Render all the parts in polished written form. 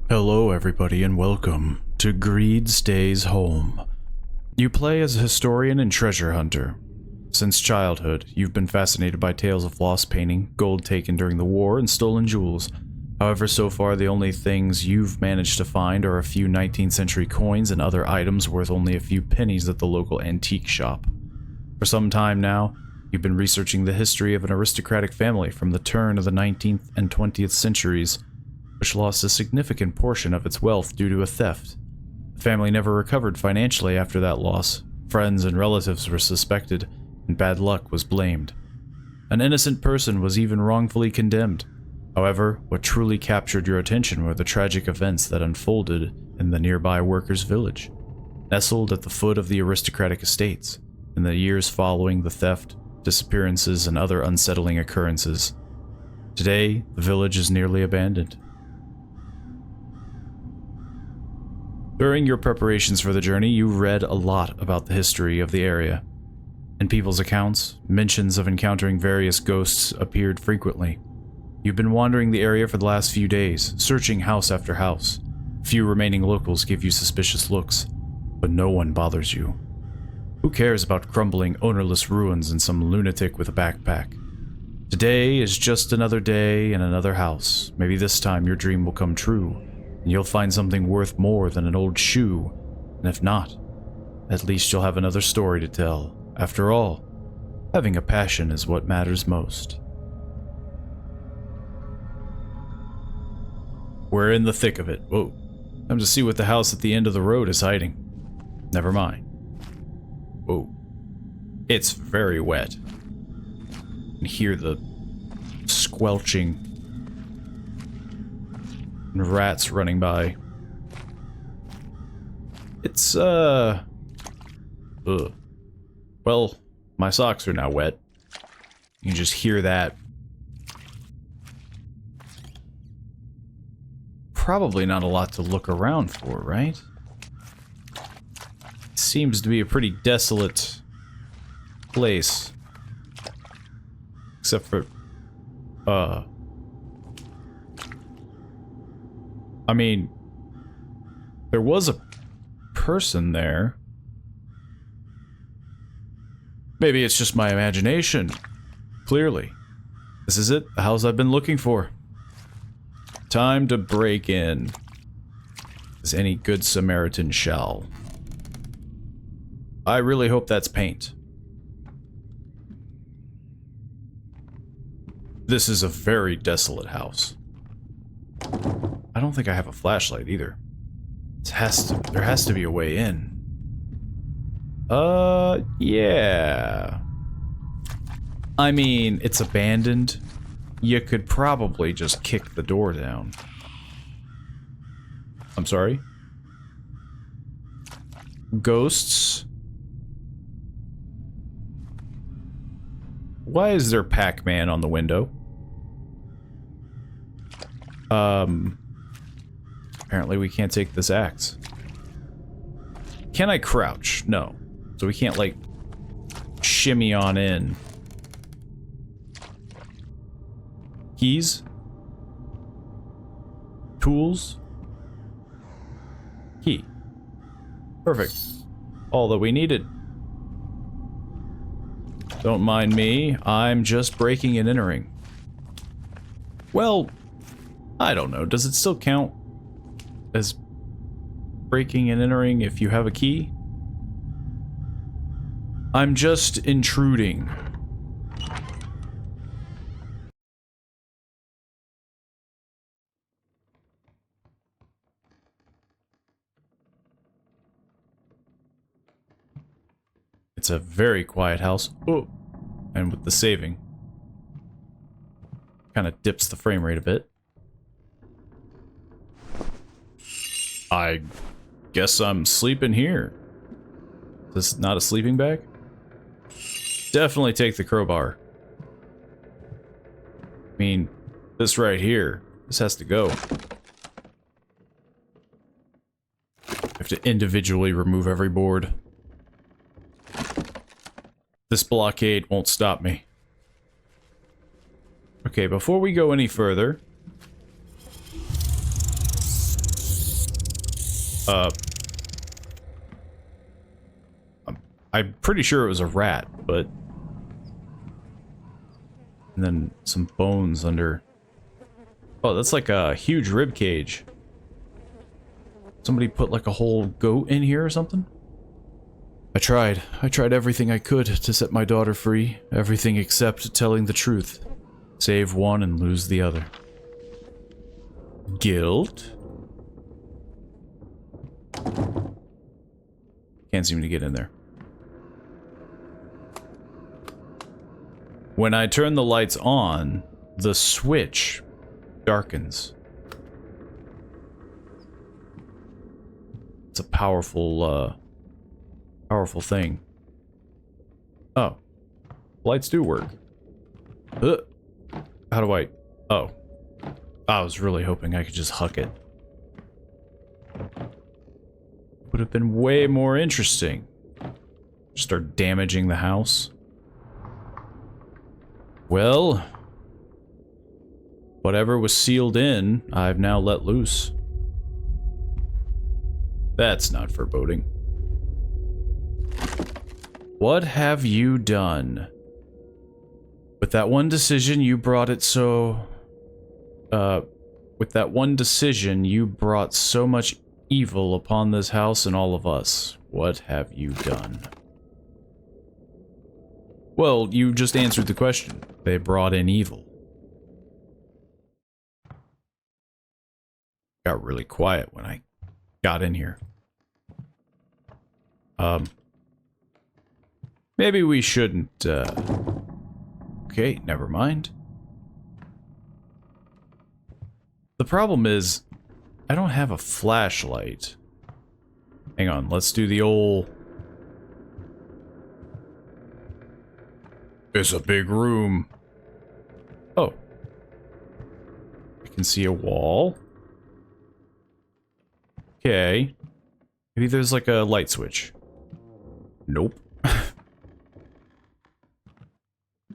Hello everybody and welcome to Greed Stays Home. You play as a historian and treasure hunter. Since childhood, you've been fascinated by tales of lost painting, gold taken during the war, and stolen jewels. However, so far the only things you've managed to find are a few 19th century coins and other items worth only a few pennies at the local antique shop. For some time now, you've been researching the history of an aristocratic family from the turn of the 19th and 20th centuries, which lost a significant portion of its wealth due to a theft. The family never recovered financially after that loss. Friends and relatives were suspected, and bad luck was blamed. An innocent person was even wrongfully condemned. However, what truly captured your attention were the tragic events that unfolded in the nearby workers' village. Nestled at the foot of the aristocratic estates, in the years following the theft, disappearances, and other unsettling occurrences. Today, the village is nearly abandoned. During your preparations for the journey, you read a lot about the history of the area. In people's accounts, mentions of encountering various ghosts appeared frequently. You've been wandering the area for the last few days, searching house after house. Few remaining locals give you suspicious looks, but no one bothers you. Who cares about crumbling, ownerless ruins and some lunatic with a backpack? Today is just another day in another house. Maybe this time your dream will come true, and you'll find something worth more than an old shoe, and if not, at least you'll have another story to tell. After all, having a passion is what matters most. We're in the thick of it. Whoa. Time to see what the house at the end of the road is hiding. Never mind. Whoa. It's very wet. You can hear the squelching and rats running by. It's, Ugh. Well, my socks are now wet. You can just hear that. Probably not a lot to look around for, right? Seems to be a pretty desolate place. Except for, I mean, there was a person there. Maybe it's just my imagination. Clearly. This is it, the house I've been looking for. Time to break in, as any good Samaritan shall. I really hope that's paint. This is a very desolate house. I don't think I have a flashlight either. There has to be a way in. Yeah. I mean, it's abandoned. You could probably just kick the door down. I'm sorry? Ghosts? Why is there Pac-Man on the window? Apparently we can't take this axe. Can I crouch? No. So we can't, like, shimmy on in. Keys? Tools? Key. Perfect. All that we needed. Don't mind me, I'm just breaking and entering. Well, I don't know. Does it still count as breaking and entering if you have a key? I'm just intruding. It's a very quiet house. Oh, and with the saving, kind of dips the frame rate a bit. I guess I'm sleeping here. Is this not a sleeping bag? Definitely take the crowbar. I mean, this right here, this has to go. I have to individually remove every board. This blockade won't stop me. Okay, before we go any further, I'm pretty sure it was a rat, but... And then some bones under... Oh, that's like a huge rib cage. Somebody put like a whole goat in here or something? I tried everything I could to set my daughter free. Everything except telling the truth. Save one and lose the other. Guilt? Can't seem to get in there. When I turn the lights on, the switch darkens. It's a powerful, powerful thing. Oh. Lights do work. How do I... Oh. I was really hoping I could just huck it. Would have been way more interesting. Start damaging the house. Well... Whatever was sealed in, I've now let loose. That's not foreboding. What have you done? With that one decision, you brought it so... with that one decision, you brought so much evil upon this house and all of us. What have you done? Well, you just answered the question. They brought in evil. Got really quiet when I got in here. Maybe we shouldn't, Okay, never mind. The problem is, I don't have a flashlight. Hang on, let's do the old... It's a big room. Oh. I can see a wall. Okay. Maybe there's like a light switch. Nope.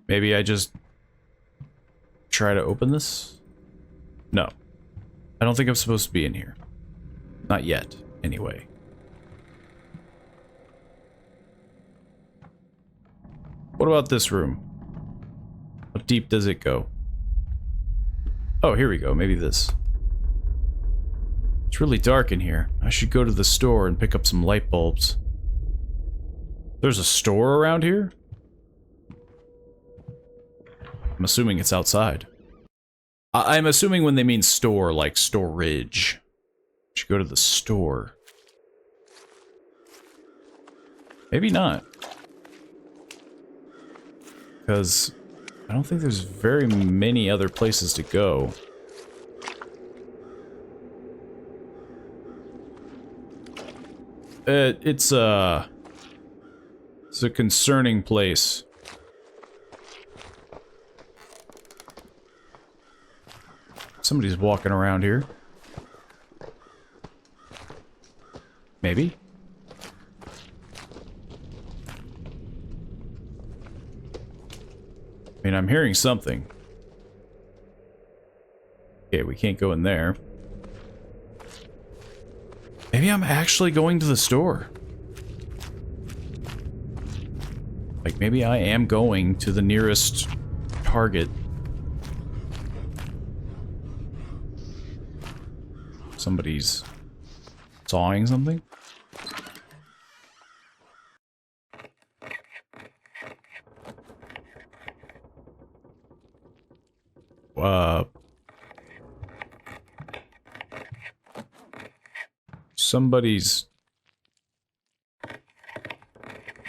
Maybe I just try to open this? No. I don't think I'm supposed to be in here. Not yet, anyway. What about this room? How deep does it go? Oh, here we go. Maybe this. It's really dark in here. I should go to the store and pick up some light bulbs. There's a store around here? I'm assuming it's outside. I'm assuming when they mean store, like storage. I should go to the store. Maybe not. Because I don't think there's very many other places to go. It's a concerning place. Somebody's walking around here. Maybe? I mean, I'm hearing something. Okay, we can't go in there. Maybe I'm actually going to the store. Like, maybe I am going to the nearest Target. Somebody's sawing something?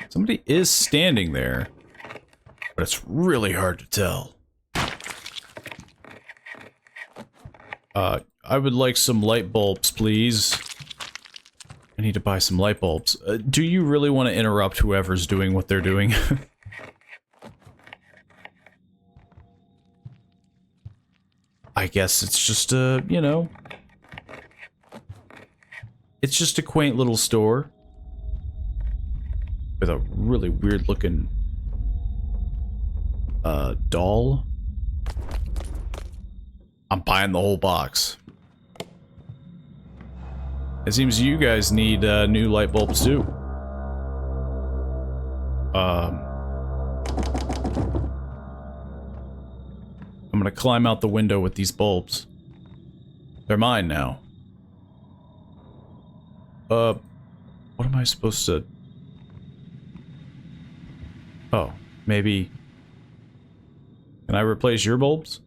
Somebody is standing there, but it's really hard to tell. I would like some light bulbs, please. I need to buy some light bulbs. Do you really want to interrupt whoever's doing what they're doing? I guess it's just a, you know... It's just a quaint little store. With a really weird looking... doll. I'm buying the whole box. It seems you guys need new light bulbs too. I'm gonna climb out the window with these bulbs. They're mine now. What am I supposed to... Oh, maybe... Can I replace your bulbs?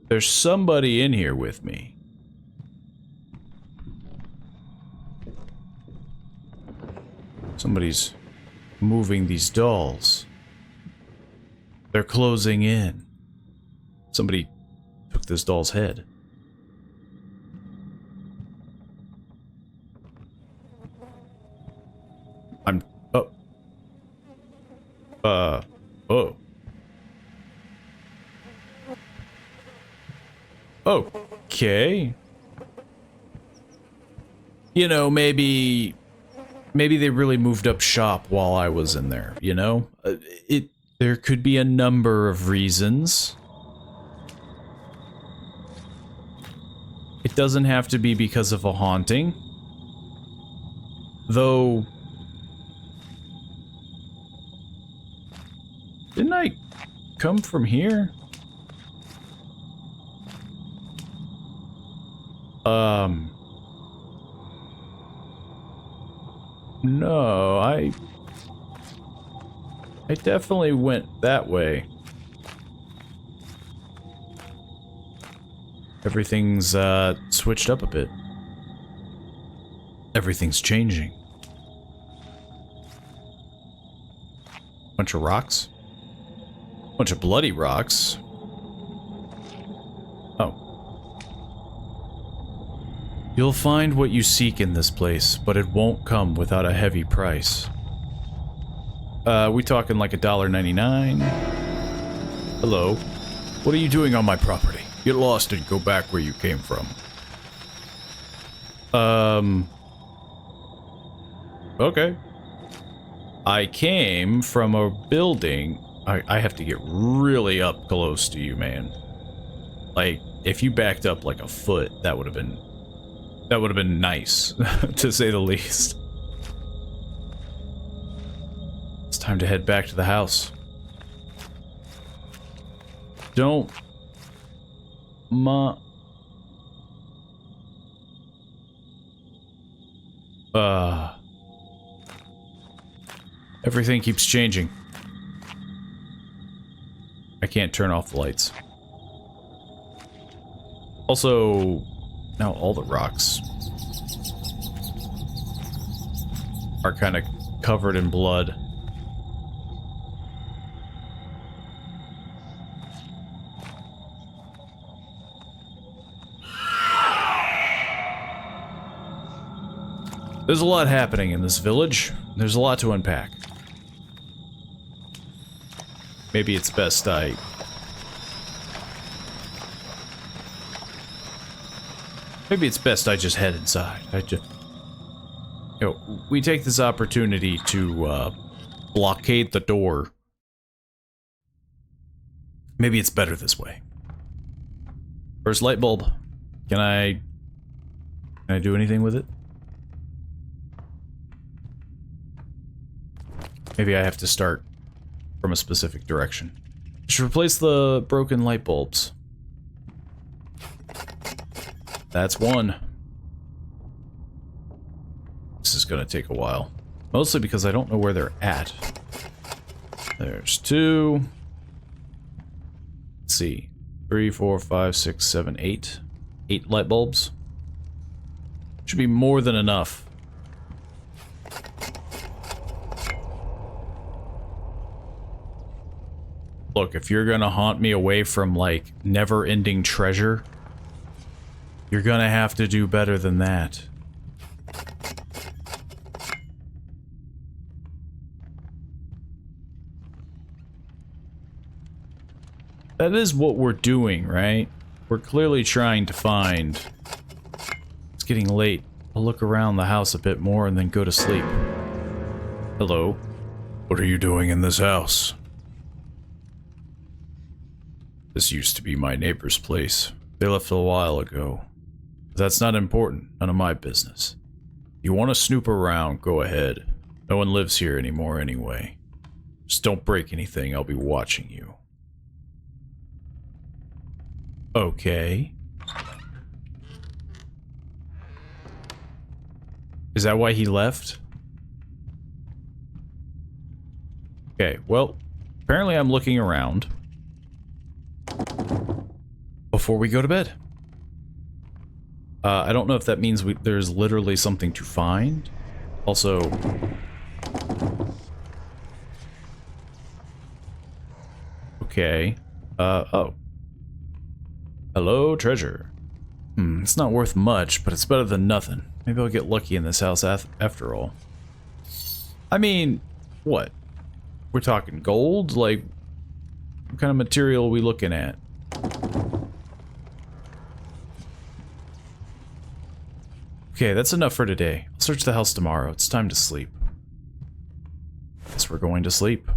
There's somebody in here with me. Somebody's moving these dolls. They're closing in. Somebody took this doll's head. Oh. Okay. You know, maybe they really moved up shop while I was in there, you know? There could be a number of reasons. It doesn't have to be because of a haunting. Though... Didn't I come from here? No, I definitely went that way. Everything's, switched up a bit. Everything's changing. Bunch of rocks? Bunch of bloody rocks. Oh. You'll find what you seek in this place, but it won't come without a heavy price. We talking like $1.99? Hello. What are you doing on my property? Get lost and go back where you came from. Okay. I came from a building. I have to get really up close to you, man. Like, if you backed up like a foot, that would have been nice, to say the least. It's time to head back to the house. Don't... Everything keeps changing. I can't turn off the lights. Also, now all the rocks are kind of covered in blood. There's a lot happening in this village. There's a lot to unpack. Maybe it's best I... Maybe it's best I just head inside. You know, we take this opportunity to, blockade the door. Maybe it's better this way. First light bulb. Can I do anything with it? Maybe I have to start from a specific direction. I should replace the broken light bulbs. That's one. This is gonna take a while. Mostly because I don't know where they're at. There's two. Let's see. 3, 4, 5, 6, 7, 8. 8 light bulbs. Should be more than enough. Look, if you're gonna haunt me away from, like, never-ending treasure, you're gonna have to do better than that. That is what we're doing, right? We're clearly trying to find... It's getting late. I'll look around the house a bit more and then go to sleep. Hello? What are you doing in this house? This used to be my neighbor's place. They left a while ago. But that's not important. None of my business. You want to snoop around, go ahead. No one lives here anymore anyway. Just don't break anything, I'll be watching you. Okay. Is that why he left? Okay, well, apparently I'm looking around before we go to bed. I don't know if that means there's literally something to find. Also... Okay. Oh. Hello, treasure. It's not worth much, but it's better than nothing. Maybe I'll get lucky in this house after all. I mean, what? We're talking gold? Like, what kind of material are we looking at? Okay, that's enough for today. I'll search the house tomorrow. It's time to sleep. Guess we're going to sleep.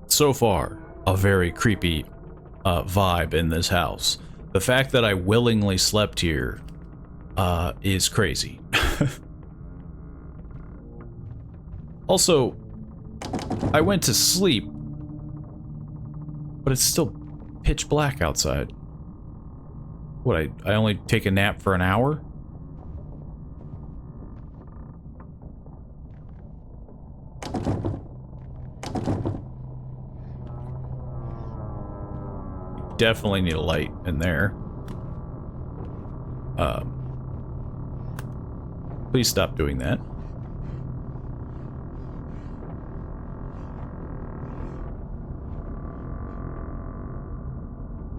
So far, a very creepy vibe in this house. The fact that I willingly slept here is crazy. Also, I went to sleep, but it's still pitch black outside. What, I only take a nap for an hour? Definitely need a light in there. Please stop doing that.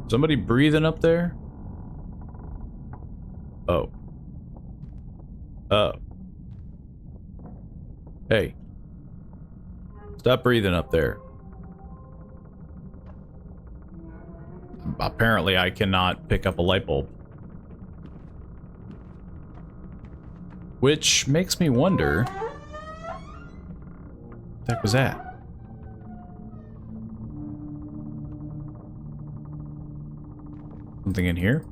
Somebody breathing up there? Oh. Oh. Hey. Stop breathing up there. Apparently I cannot pick up a light bulb. Which makes me wonder... What the heck was that? Something in here?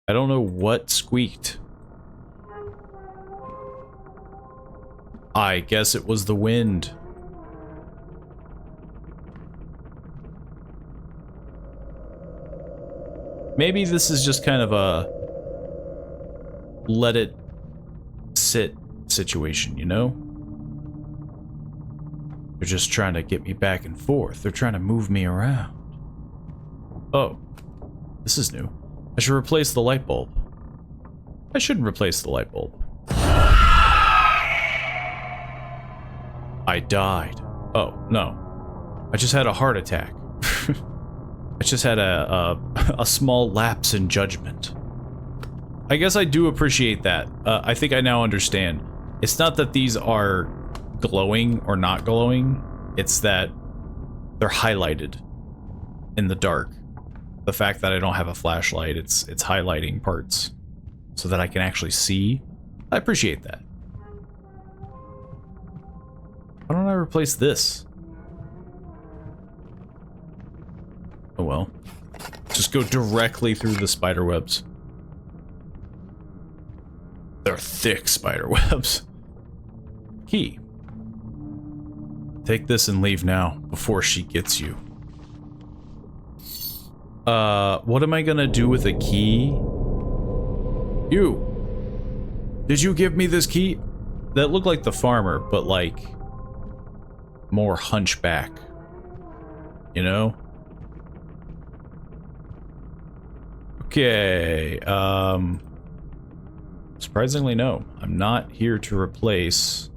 I don't know what squeaked. I guess it was the wind. Maybe this is just kind of a let it sit situation, you know? They're just trying to get me back and forth. They're trying to move me around. Oh, this is new. I should replace the light bulb. I shouldn't replace the light bulb. I died. Oh, no. I just had a heart attack. I just had a small lapse in judgment. I guess I do appreciate that. I think I now understand. It's not that these are glowing or not glowing. It's that they're highlighted in the dark. The fact that I don't have a flashlight, it's highlighting parts so that I can actually see. I appreciate that. Why don't I replace this? Oh well. Just go directly through the spider webs. They're thick spider webs. Key. Take this and leave now, before she gets you. What am I gonna do with a key? You! Did you give me this key? That looked like the farmer, but like... more hunchback. You know? Okay, surprisingly, no. I'm not here to replace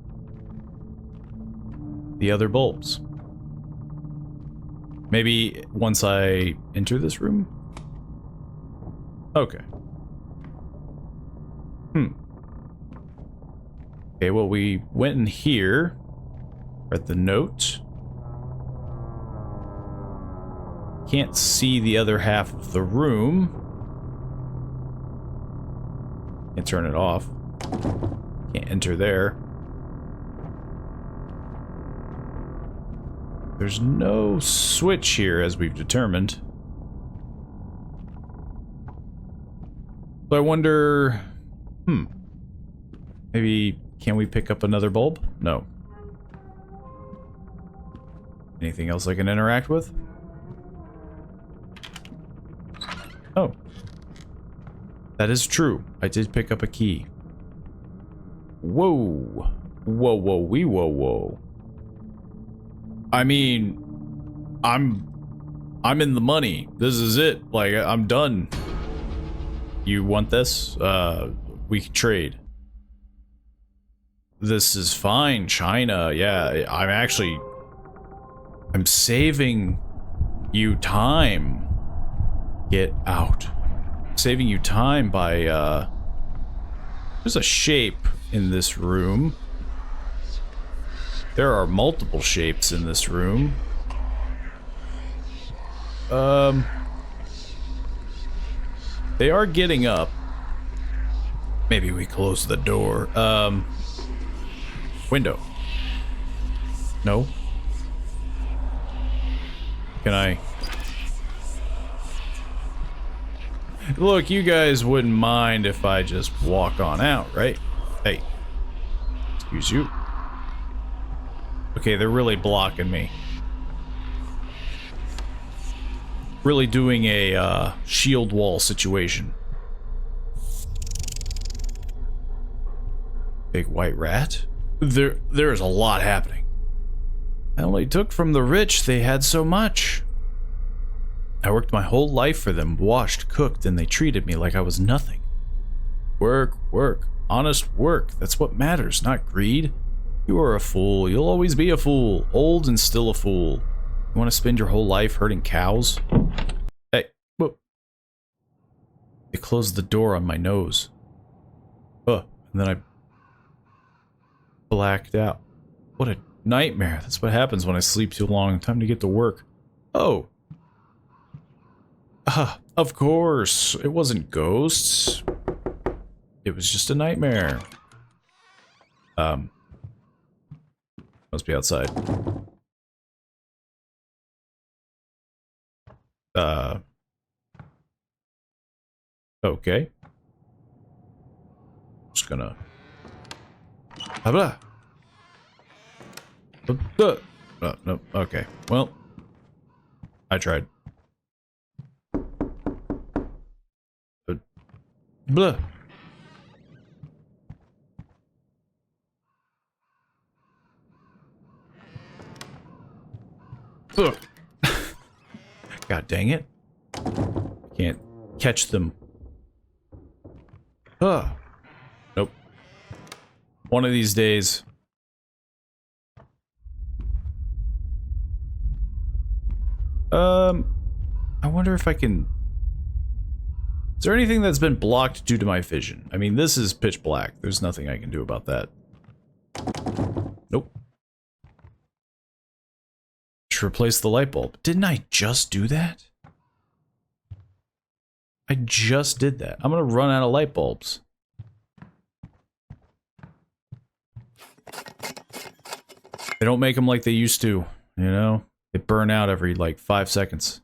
the other bulbs. Maybe once I enter this room? Okay. Okay, well, we went in here. Read the note. Can't see the other half of the room. Can't turn it off. Can't enter there. There's no switch here, as we've determined. So I wonder... Maybe... Can we pick up another bulb? No. Anything else I can interact with? Oh. That is true. I did pick up a key. Whoa. Whoa, whoa, wee, whoa, whoa. I mean, I'm in the money. This is it. Like, I'm done. You want this? We can trade. This is fine, China. Yeah, I'm saving you time. Get out. Saving you time by, there's a shape in this room. There are multiple shapes in this room. They are getting up. Maybe we close the door. Window. No. Can I? Look, you guys wouldn't mind if I just walk on out, right? Hey. Excuse you. Okay, they're really blocking me. Really doing a shield wall situation. Big white rat? There's a lot happening. I only took from the rich, they had so much. I worked my whole life for them, washed, cooked, and they treated me like I was nothing. Work, work, honest work, that's what matters, not greed. You are a fool, you'll always be a fool, old and still a fool. You want to spend your whole life herding cows? Hey, whoa. They closed the door on my nose. And then I blacked out. What a nightmare. That's what happens when I sleep too long. Time to get to work. Oh. Of course. It wasn't ghosts. It was just a nightmare. Must be outside. Okay. Just gonna... Habla. Oh, no, okay. Well, I tried. Blah. Ugh. God dang it. Can't catch them. Nope. One of these days. I wonder if I can... Is there anything that's been blocked due to my vision? I mean, this is pitch black. There's nothing I can do about that. Nope. Should replace the light bulb. Didn't I just do that? I just did that. I'm gonna run out of light bulbs. They don't make them like they used to, you know? They burn out every, like, 5 seconds.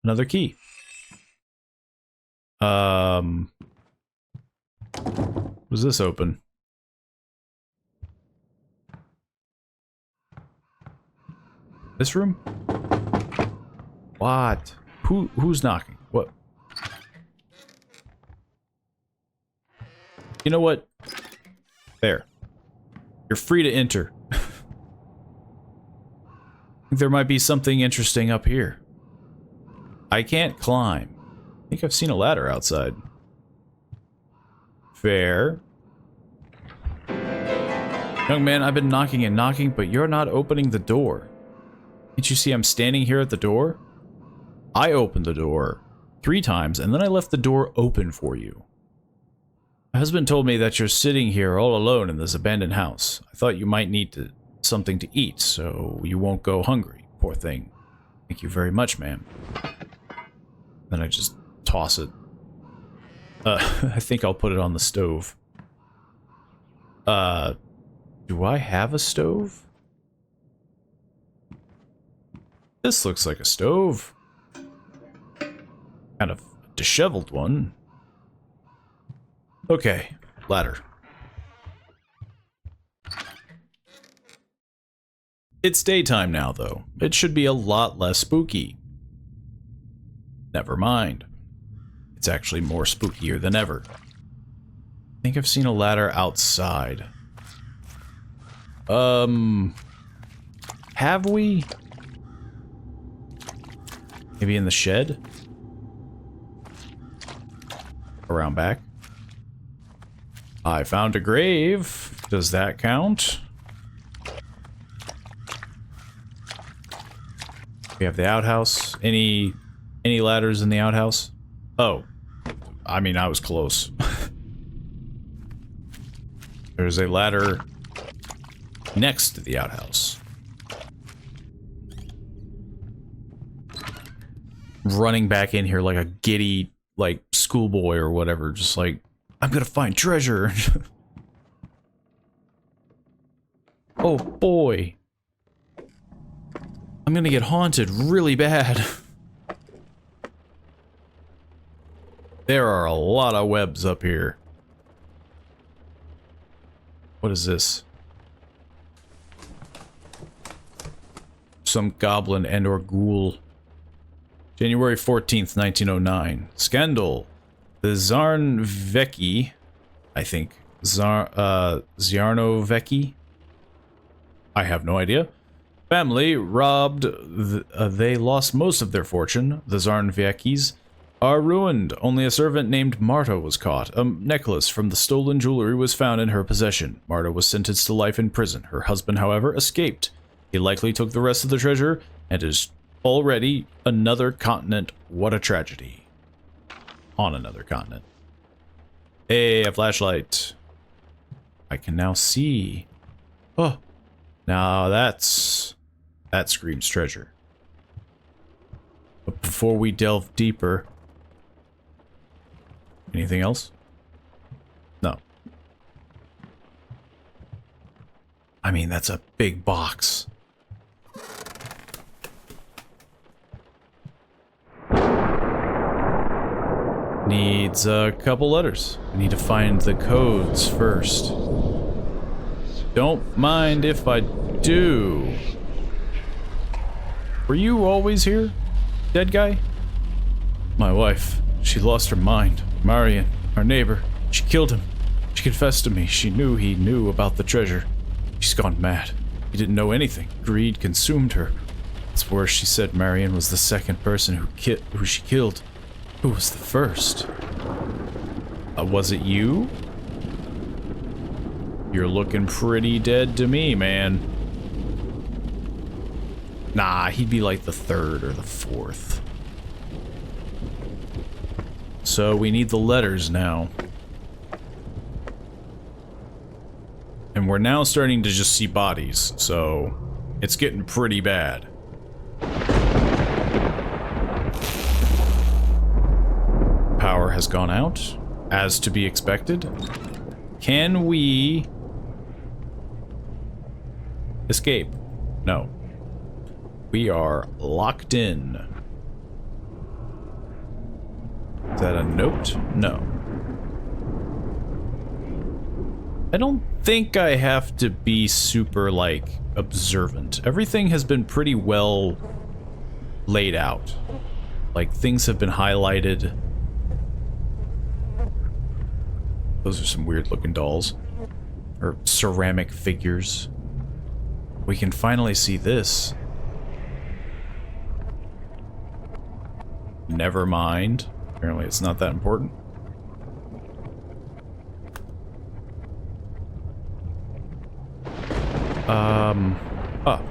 Another key. Was this open? This room? What? Who's knocking? What? You know what? There. You're free to enter. There might be something interesting up here. I can't climb. I think I've seen a ladder outside. Fair. Young man, I've been knocking and knocking, but you're not opening the door. Can't you see I'm standing here at the door? I opened the door 3 times, and then I left the door open for you. My husband told me that you're sitting here all alone in this abandoned house. I thought you might need something to eat, so you won't go hungry, poor thing. Thank you very much, ma'am. Then I just toss it. I think I'll put it on the stove. Do I have a stove? This looks like a stove. Kind of disheveled one. Okay, ladder. It's daytime now, though. It should be a lot less spooky. Never mind. It's actually more spookier than ever. I think I've seen a ladder outside. Have we? Maybe in the shed? Around back? I found a grave. Does that count? We have the outhouse. Any ladders in the outhouse? Oh. I mean, I was close. There's a ladder next to the outhouse. Running back in here like a giddy, like, schoolboy or whatever. Just like, I'm gonna find treasure. Oh boy. I'm gonna get haunted really bad. There are a lot of webs up here. What is this? Some goblin and or ghoul. January 14th, 1909. Scandal. The Zarnveki, I think. Zarnoveki? I have no idea. Family robbed. They lost most of their fortune. The Zarnvekis are ruined. Only a servant named Marta was caught. A necklace from the stolen jewelry was found in her possession. Marta was sentenced to life in prison. Her husband, however, escaped. He likely took the rest of the treasure and is already another continent. What a tragedy. On another continent. Hey, a flashlight. I can now see. Oh, now that screams treasure. But before we delve deeper, anything else? No. I mean, that's a big box. Needs a couple letters. I need to find the codes first. Don't mind if I do. Were you always here, dead guy? My wife. She lost her mind. Marion, our neighbor. She killed him. She confessed to me. She knew he knew about the treasure. She's gone mad. He didn't know anything. Greed consumed her. It's worse, she said Marion was the second person who she killed. Who was the first? Was it you? You're looking pretty dead to me, man. Nah, he'd be like the third or the fourth. So we need the letters now. And we're now starting to just see bodies, so it's getting pretty bad. Power has gone out, as to be expected. Can we escape? No. We are locked in. Is that a note? No. I don't think I have to be super, like, observant. Everything has been pretty well laid out. Like, things have been highlighted. Those are some weird looking dolls. Or ceramic figures. We can finally see this. Never mind. Apparently it's not that important.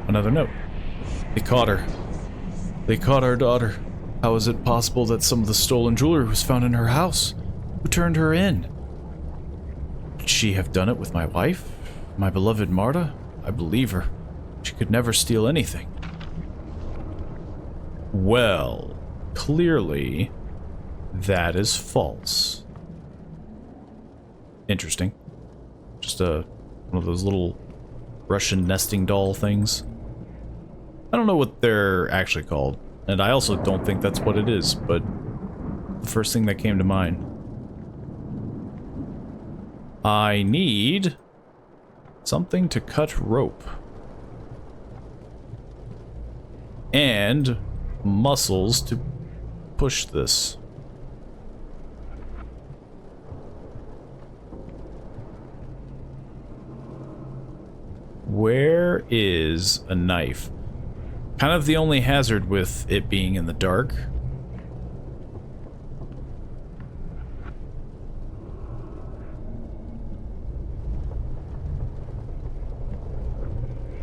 Another note. They caught her. They caught our daughter. How is it possible that some of the stolen jewelry was found in her house? Who turned her in? Could she have done it with my wife? My beloved Marta? I believe her. She could never steal anything. Well, clearly, that is false. Interesting. Just one of those little Russian nesting doll things. I don't know what they're actually called, and I also don't think that's what it is, but the first thing that came to mind. I need something to cut rope. And muscles to push this. Where is a knife? Kind of the only hazard with it being in the dark.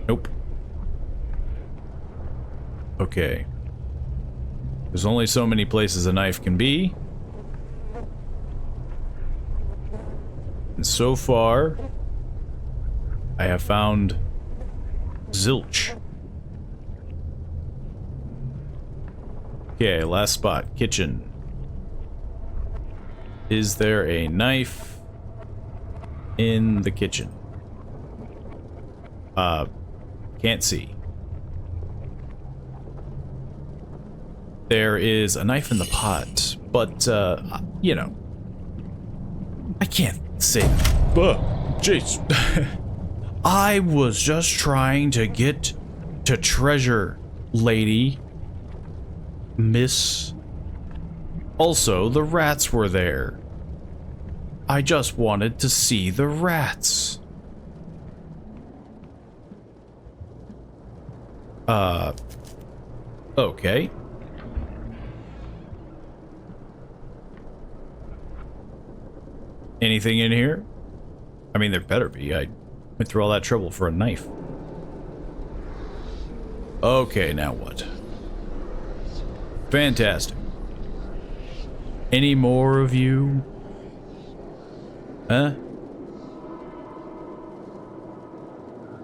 Nope. Okay. There's only so many places a knife can be. And so far, I have found zilch. Okay, last spot, kitchen. Is there a knife in the kitchen? Can't see. There is a knife in the pot, but, you know, I can't say that. Jeez. I was just trying to get to treasure, lady. Miss. Also, the rats were there. I just wanted to see the rats. Okay. Anything in here? I mean, there better be. I went through all that trouble for a knife. Okay, now what? Fantastic. Any more of you? Huh?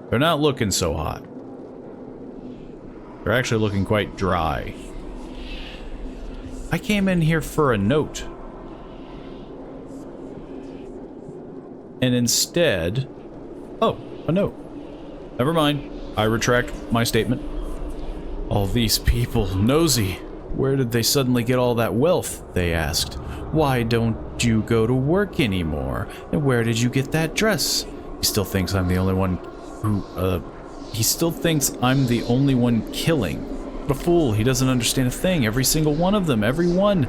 They're not looking so hot. They're actually looking quite dry. I came in here for a note. And instead... Oh, a note. Never mind. I retract my statement. All these people, nosy. Where did they suddenly get all that wealth? They asked. Why don't you go to work anymore? And where did you get that dress? He still thinks I'm the only one who, he still thinks I'm the only one killing. What a fool. He doesn't understand a thing. Every single one of them. Everyone.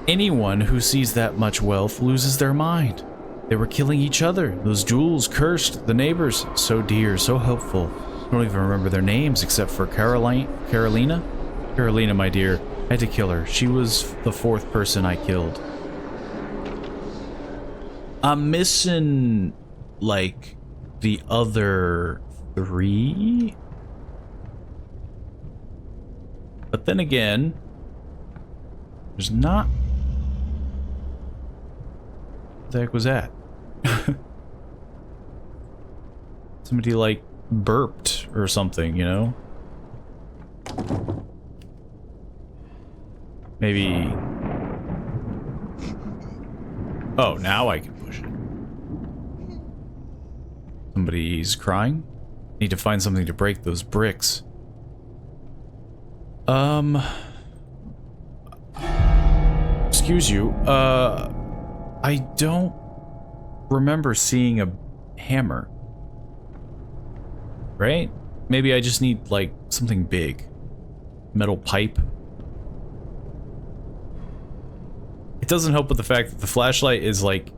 Anyone who sees that much wealth loses their mind. They were killing each other. Those jewels cursed the neighbors. So dear, so helpful. I don't even remember their names except for Carolina? Carolina, my dear. I had to kill her. She was the fourth person I killed. I'm missing, like, the other 3? But then again, there's not... What the heck was that? Somebody, like, burped or something, you know? Maybe... Oh, now I can push it. Somebody's crying? Need to find something to break those bricks. Excuse you, I don't remember seeing a hammer. Right? Maybe I just need, like, something big. Metal pipe. It doesn't help with the fact that the flashlight is, like,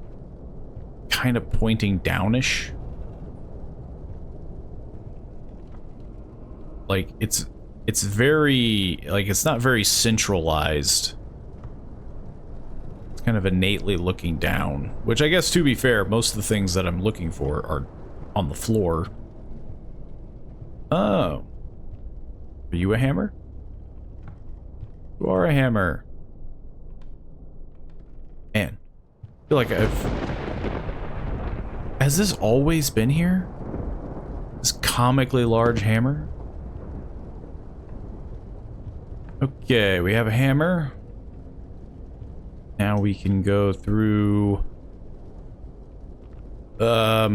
kind of pointing downish. Like, it's very, like, it's not very centralized. It's kind of innately looking down. Which I guess, to be fair, most of the things that I'm looking for are on the floor. Oh. Are you a hammer? You are a hammer. Man. I feel like I've... Has this always been here? This comically large hammer? Okay, we have a hammer. Now we can go through... I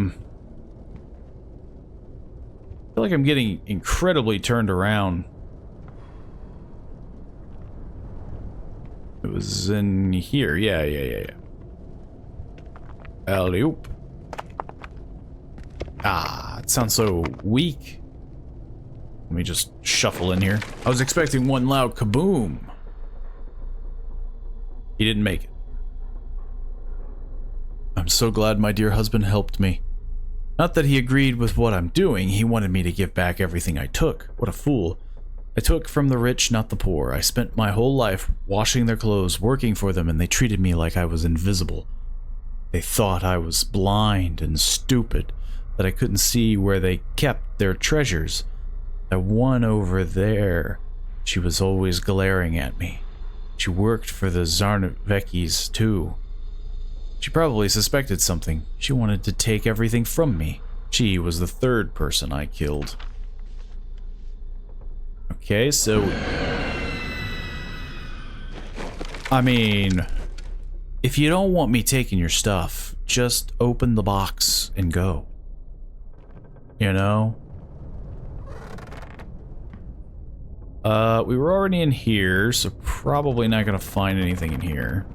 feel like I'm getting incredibly turned around. It was in here. Yeah. Alley-oop. Ah, it sounds so weak. Let me just shuffle in here. I was expecting one loud kaboom. He didn't make it. I'm so glad my dear husband helped me. Not that he agreed with what I'm doing, he wanted me to give back everything I took. What a fool. I took from the rich, not the poor. I spent my whole life washing their clothes, working for them, and they treated me like I was invisible. They thought I was blind and stupid, that I couldn't see where they kept their treasures. That one over there, she was always glaring at me. She worked for the Zarnavekis too. She probably suspected something. She wanted to take everything from me. She was the third person I killed. Okay, so... I mean... if you don't want me taking your stuff, just open the box and go. You know? We were already in here, so probably not gonna find anything in here.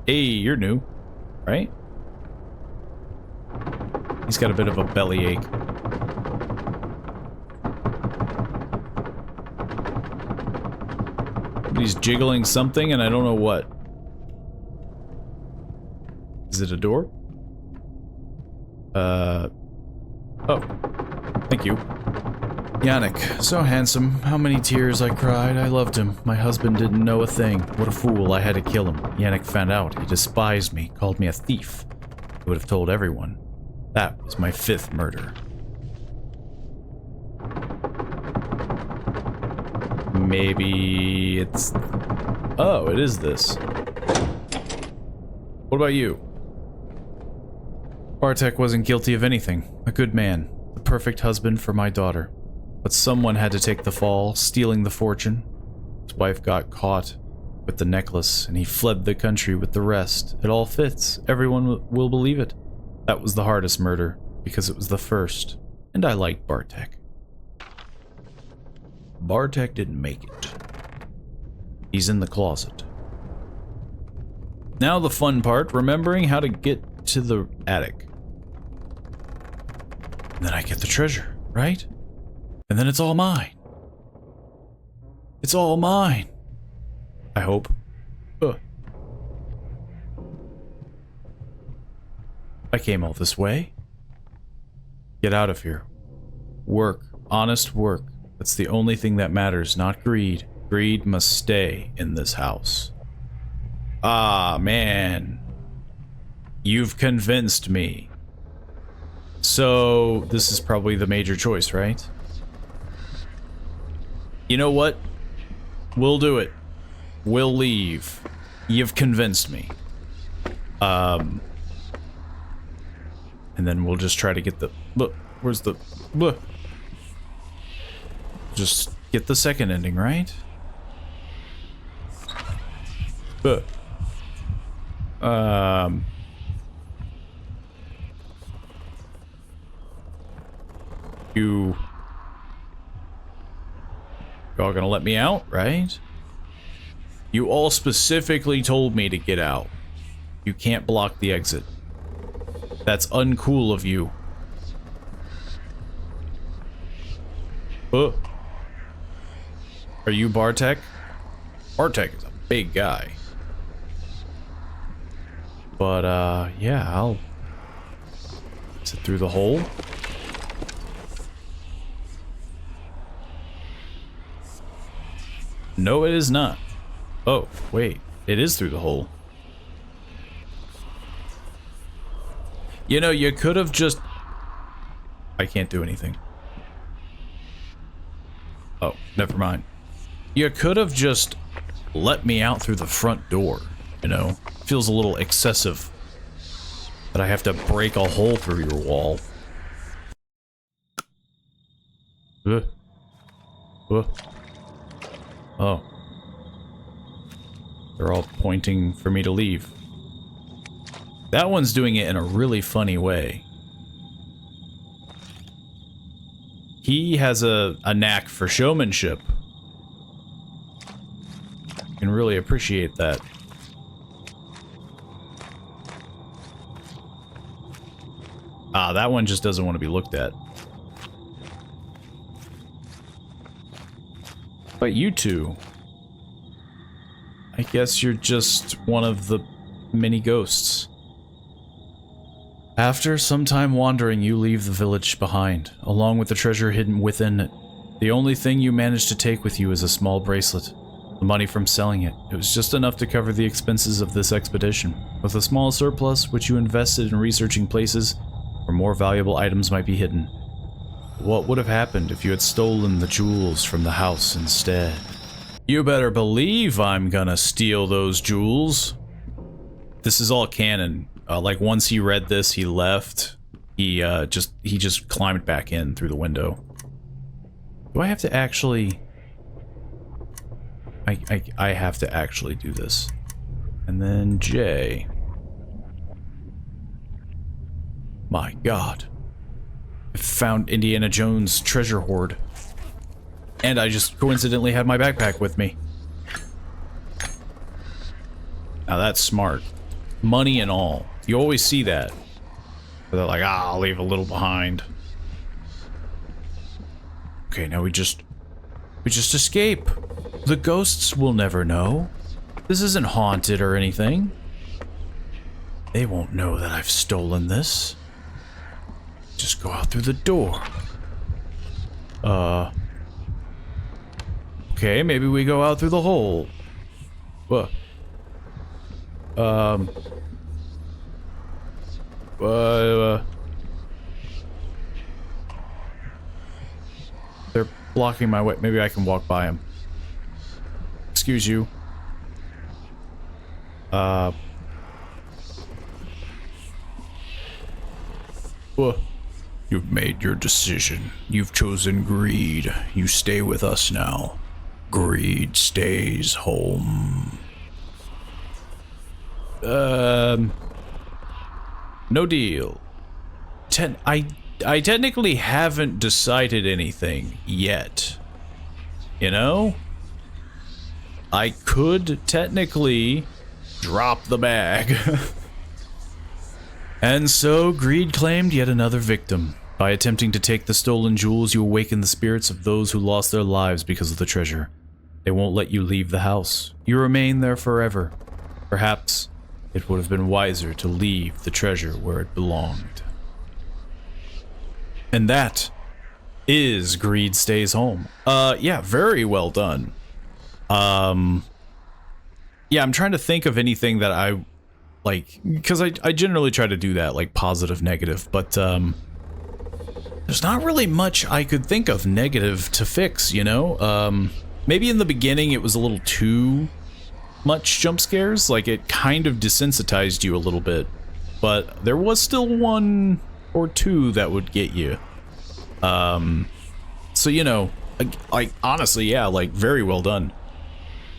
Hey, you're new, right? He's got a bit of a bellyache. He's jiggling something and I don't know what. Is it a door? Oh. Thank you. Yannick, so handsome. How many tears I cried. I loved him. My husband didn't know a thing. What a fool. I had to kill him. Yannick found out. He despised me, called me a thief. He would have told everyone. That was my 5th murder. Maybe it's... oh, it is this. What about you? Bartek wasn't guilty of anything. A good man. The perfect husband for my daughter. But someone had to take the fall, stealing the fortune. His wife got caught with the necklace, and he fled the country with the rest. It all fits. Everyone will believe it. That was the hardest murder, because it was the first. And I liked Bartek. Bartek didn't make it. He's in the closet. Now the fun part, remembering how to get to the attic. And then I get the treasure, right? And then it's all mine. It's all mine. I hope. I came all this way. Get out of here. Work. Honest work. That's the only thing that matters, not greed. Greed must stay in this house. Ah, man. You've convinced me. So, this is probably the major choice, right? You know what? We'll do it. We'll leave. You've convinced me. And then we'll just try to get the... look, where's the... look. Just get the second ending, right? Y'all gonna let me out, right? You all specifically told me to get out. You can't block the exit. That's uncool of you. Are you Bartek? Bartek is a big guy. But, yeah, I'll... is it through the hole? No, it is not. Oh, wait. It is through the hole. You know, you could have just... I can't do anything. Oh, never mind. You could have just let me out through the front door, you know? Feels a little excessive that I have to break a hole through your wall. Oh. They're all pointing for me to leave. That one's doing it in a really funny way. He has a knack for showmanship. You can really appreciate that. Ah, that one just doesn't want to be looked at. But you two... I guess you're just one of the many ghosts. After some time wandering, you leave the village behind, along with the treasure hidden within it. The only thing you manage to take with you is a small bracelet. The money from selling it. It was just enough to cover the expenses of this expedition. With a small surplus, which you invested in researching places where more valuable items might be hidden. What would have happened if you had stolen the jewels from the house instead? You better believe I'm gonna steal those jewels. This is all canon. Like, once he read this, he left. He just climbed back in through the window. Do I have to actually... I have to actually do this. And then J. My God. I found Indiana Jones' treasure hoard. And I just coincidentally had my backpack with me. Now that's smart. Money and all. You always see that. But they're like, ah, I'll leave a little behind. Okay, now we just escape. The ghosts will never know. This isn't haunted or anything. They won't know that I've stolen this. Just go out through the door. Okay, maybe we go out through the hole. They're blocking my way. Maybe I can walk by them. Excuse you. You've made your decision. You've chosen greed. You stay with us now. Greed stays home. No deal. I technically haven't decided anything yet. You know? I could technically drop the bag. And so, greed claimed yet another victim. By attempting to take the stolen jewels, you awaken the spirits of those who lost their lives because of the treasure. They won't let you leave the house. You remain there forever. Perhaps it would have been wiser to leave the treasure where it belonged. And that is Greed Stays Home. Yeah, very well done. Yeah, I'm trying to think of anything that I like, because I generally try to do that, like positive, negative, but there's not really much I could think of negative to fix, you know? Maybe in the beginning it was a little too much jump scares, like it kind of desensitized you a little bit, but there was still one or two that would get you. So, you know, like honestly, yeah, like very well done.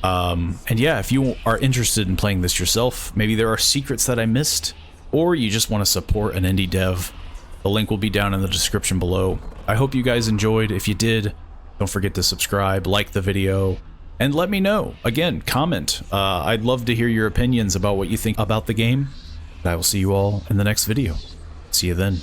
And yeah, if you are interested in playing this yourself, maybe there are secrets that I missed, or you just want to support an indie dev, the link will be down in the description below. I hope you guys enjoyed. If you did, don't forget to subscribe, like the video, and let me know. Again, comment. I'd love to hear your opinions about what you think about the game. I will see you all in the next video. See you then.